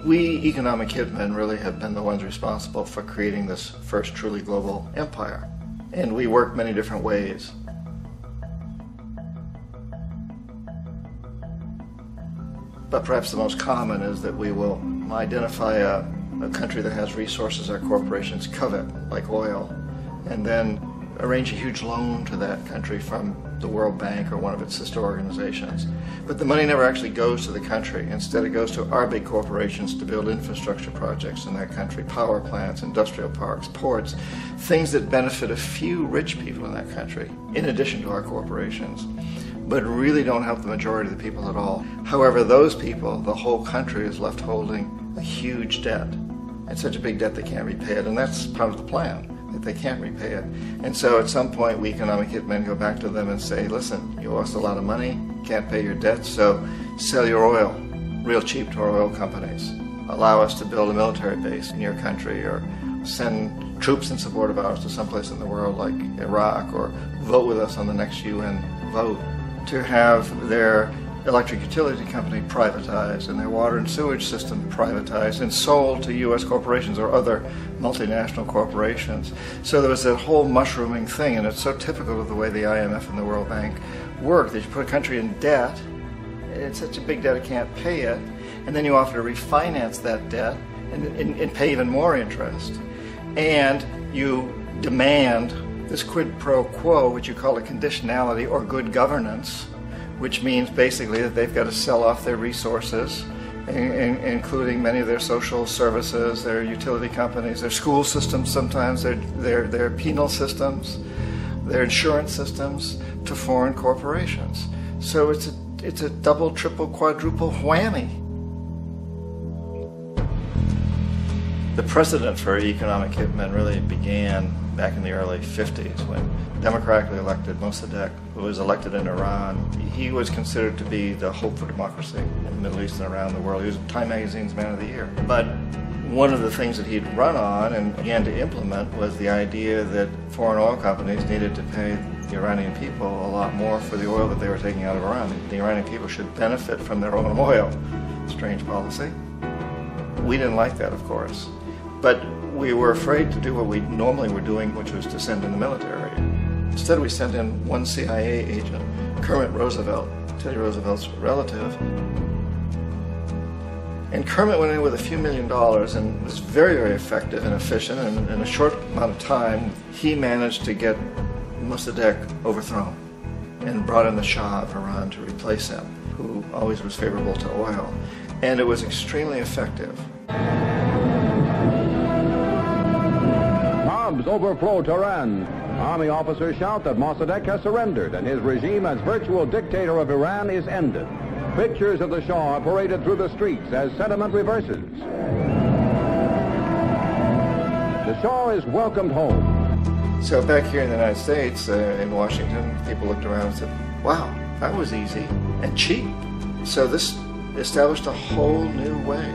We economic hitmen really have been the ones responsible for creating this first truly global empire. And we work many different ways. But perhaps the most common is that we will identify a country that has resources our corporations covet, like oil, and then arrange a huge loan to that country from the World Bank or one of its sister organizations. But the money never actually goes to the country. Instead, it goes to our big corporations to build infrastructure projects in that country, power plants, industrial parks, ports, things that benefit a few rich people in that country, in addition to our corporations, but really don't help the majority of the people at all. However, those people, the whole country is left holding a huge debt. It's such a big debt they can't repay it, and that's part of the plan, that they can't repay it. And so at some point, we economic hitmen go back to them and say, listen, you owe us a lot of money, can't pay your debts, so sell your oil real cheap to our oil companies. Allow us to build a military base in your country, or send troops in support of ours to someplace in the world like Iraq, or vote with us on the next UN vote. To have their electric utility company privatized and their water and sewage system privatized and sold to U.S. corporations or other multinational corporations. So there was that whole mushrooming thing, and it's so typical of the way the IMF and the World Bank work, that you put a country in debt, it's such a big debt it can't pay it, and then you offer to refinance that debt and pay even more interest. And you demand this quid pro quo, which you call a conditionality or good governance, which means basically that they've got to sell off their resources, including many of their social services, their utility companies, their school systems sometimes, their penal systems, their insurance systems, to foreign corporations. So it's a double, triple, quadruple whammy. The precedent for economic hitmen really began back in the early 50s when democratically elected Mossadegh, who was elected in Iran, he was considered to be the hope for democracy in the Middle East and around the world. He was Time Magazine's Man of the Year. But one of the things that he'd run on and began to implement was the idea that foreign oil companies needed to pay the Iranian people a lot more for the oil that they were taking out of Iran. The Iranian people should benefit from their own oil. Strange policy. We didn't like that, of course. But we were afraid to do what we normally were doing, which was to send in the military. Instead, we sent in one CIA agent, Kermit Roosevelt, Teddy Roosevelt's relative. And Kermit went in with a few $1 million and was very, very effective and efficient. And in a short amount of time, he managed to get Mossadegh overthrown and brought in the Shah of Iran to replace him, who always was favorable to oil. And it was extremely effective. Bombs overflow Tehran. Army officers shout that Mossadegh has surrendered and his regime as virtual dictator of Iran is ended. Pictures of the Shah are paraded through the streets as sentiment reverses. The Shah is welcomed home. So back here in the United States, in Washington, people looked around and said, wow, that was easy and cheap. So this established a whole new way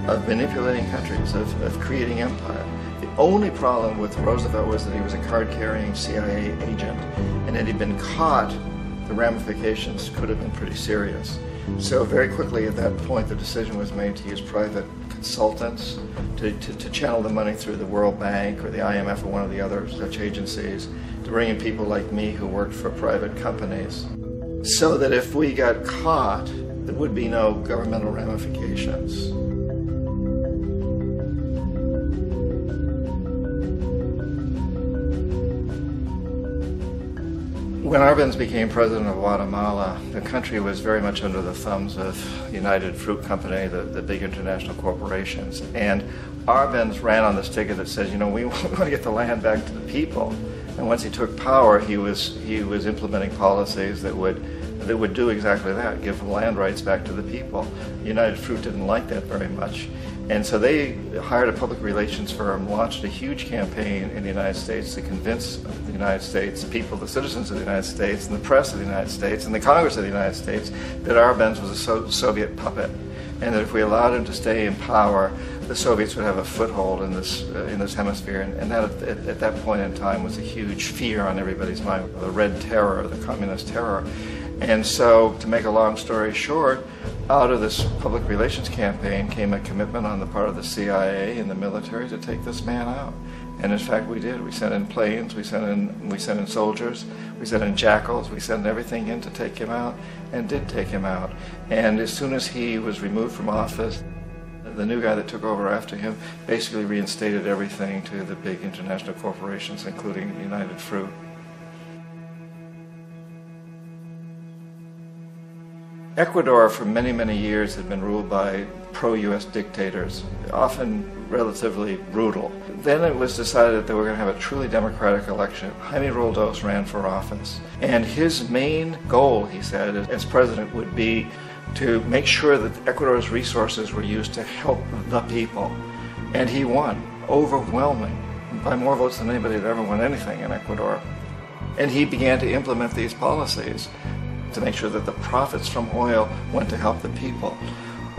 of manipulating countries, of creating empire. The only problem with Roosevelt was that he was a card-carrying CIA agent, and had he been caught, the ramifications could have been pretty serious. So very quickly at that point, the decision was made to use private consultants to channel the money through the World Bank or the IMF or one of the other such agencies, to bring in people like me who worked for private companies, so that if we got caught, there would be no governmental ramifications. When Arbenz became president of Guatemala, the country was very much under the thumbs of United Fruit Company, the big international corporations. And Arbenz ran on this ticket that says, you know, we want to get the land back to the people. And once he took power, he was implementing policies that would do exactly that, give land rights back to the people. United Fruit didn't like that very much. And so they hired a public relations firm, launched a huge campaign in the United States to convince the United States people, the citizens of the United States, and the press of the United States, and the Congress of the United States, that Arbenz was a Soviet puppet, and that if we allowed him to stay in power, the Soviets would have a foothold in this hemisphere. And that at that point in time was a huge fear on everybody's mind, the Red Terror, the Communist Terror. And so, to make a long story short, Out of this public relations campaign came a commitment on the part of the CIA and the military to take this man out. And in fact, we did. We sent in planes, we sent in soldiers, we sent in jackals, we sent everything in to take him out, and did take him out. And as soon as he was removed from office, the new guy that took over after him basically reinstated everything to the big international corporations, including United Fruit. Ecuador for many, many years had been ruled by pro-U.S. dictators, often relatively brutal. Then it was decided that they were going to have a truly democratic election. Jaime Roldos ran for office, and his main goal, he said, as president would be to make sure that Ecuador's resources were used to help the people. And he won, overwhelming, by more votes than anybody had ever won anything in Ecuador. And he began to implement these policies to make sure that the profits from oil went to help the people.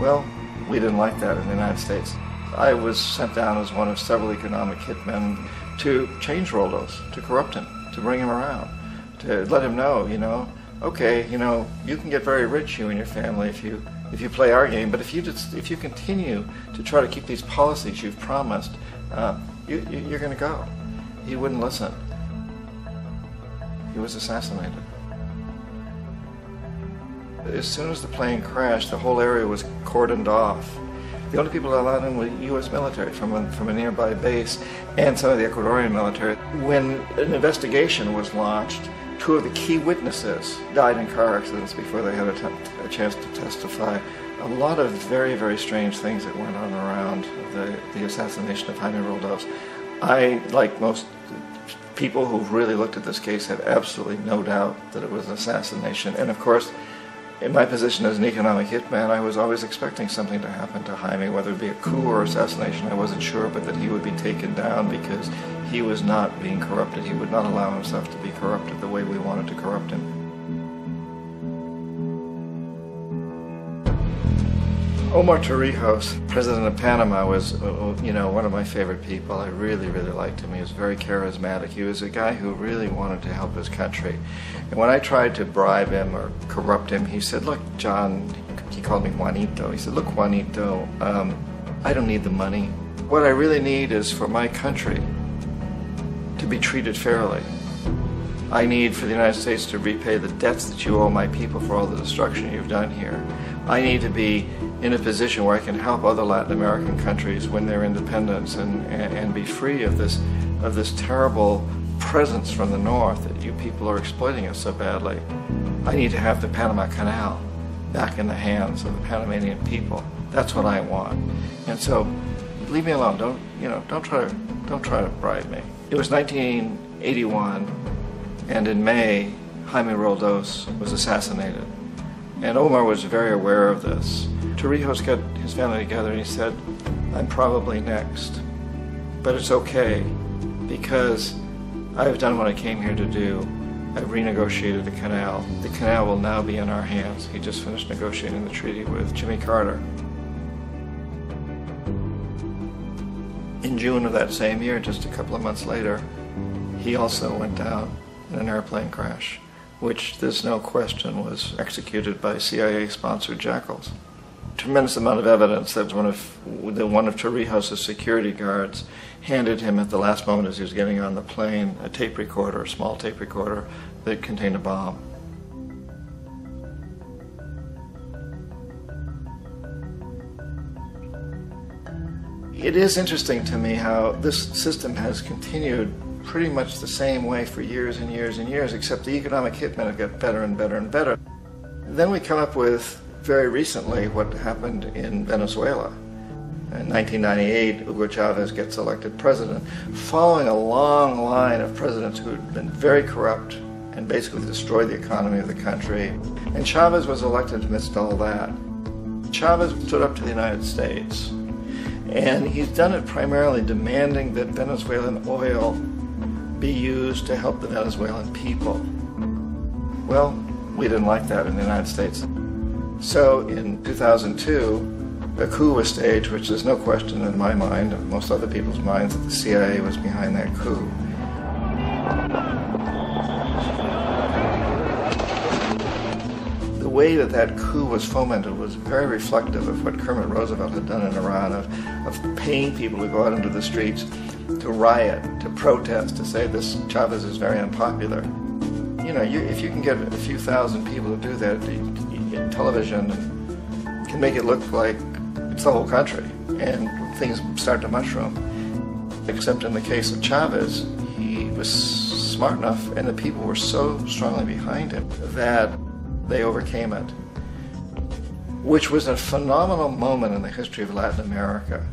Well, we didn't like that in the United States. I was sent down as one of several economic hitmen to change Roldos, to corrupt him, to bring him around, to let him know, okay, you can get very rich, you and your family, if you play our game, but if you continue to try to keep these policies you've promised, you're going to go. He wouldn't listen. He was assassinated. As soon as the plane crashed, the whole area was cordoned off. The only people allowed in were U.S. military from a nearby base and some of the Ecuadorian military. When an investigation was launched, two of the key witnesses died in car accidents before they had a chance to testify. A lot of very, very strange things that went on around the assassination of Jaime Roldos. I, like most people who've really looked at this case, have absolutely no doubt that it was an assassination. And of course, in my position as an economic hitman, I was always expecting something to happen to Jaime, whether it be a coup or assassination, I wasn't sure, but that he would be taken down because he was not being corrupted. He would not allow himself to be corrupted the way we wanted to corrupt him. Omar Torrijos, president of Panama, was one of my favorite people. I really, really liked him. He was very charismatic. He was a guy who really wanted to help his country. And when I tried to bribe him or corrupt him, he said, look, John, he called me Juanito. He said, look, Juanito, I don't need the money. What I really need is for my country to be treated fairly. I need for the United States to repay the debts that you owe my people for all the destruction you've done here. I need to be in a position where I can help other Latin American countries win their independence and be free of this terrible presence from the north that you people are exploiting us so badly. I need to have the Panama Canal back in the hands of the Panamanian people. That's what I want. And so, leave me alone. Don't try to bribe me. It was 1981, and in May, Jaime Roldos was assassinated. And Omar was very aware of this. Torrijos got his family together and he said, I'm probably next, but it's okay because I've done what I came here to do. I've renegotiated the canal. The canal will now be in our hands. He just finished negotiating the treaty with Jimmy Carter. In June of that same year, just a couple of months later, he also went down in an airplane crash, which there's no question was executed by CIA-sponsored jackals. Tremendous amount of evidence that one of Torrijos' security guards handed him at the last moment as he was getting on the plane a tape recorder, a small tape recorder that contained a bomb. It is interesting to me how this system has continued pretty much the same way for years and years and years, except the economic hitmen have got better and better and better. Then we come up with, very recently, what happened in Venezuela. In 1998, Hugo Chavez gets elected president, following a long line of presidents who had been very corrupt and basically destroyed the economy of the country. And Chavez was elected amidst all that. Chavez stood up to the United States, and he's done it primarily demanding that Venezuelan oil be used to help the Venezuelan people. Well, we didn't like that in the United States. So in 2002, a coup was staged, which there's no question in my mind, and most other people's minds, that the CIA was behind that coup. The way that that coup was fomented was very reflective of what Kermit Roosevelt had done in Iran, of paying people to go out into the streets, to riot, to protest, to say this Chavez is very unpopular. You know, if you can get a few thousand people to do that, television can make it look like it's the whole country, and things start to mushroom. Except in the case of Chavez, he was smart enough, and the people were so strongly behind him that they overcame it, which was a phenomenal moment in the history of Latin America.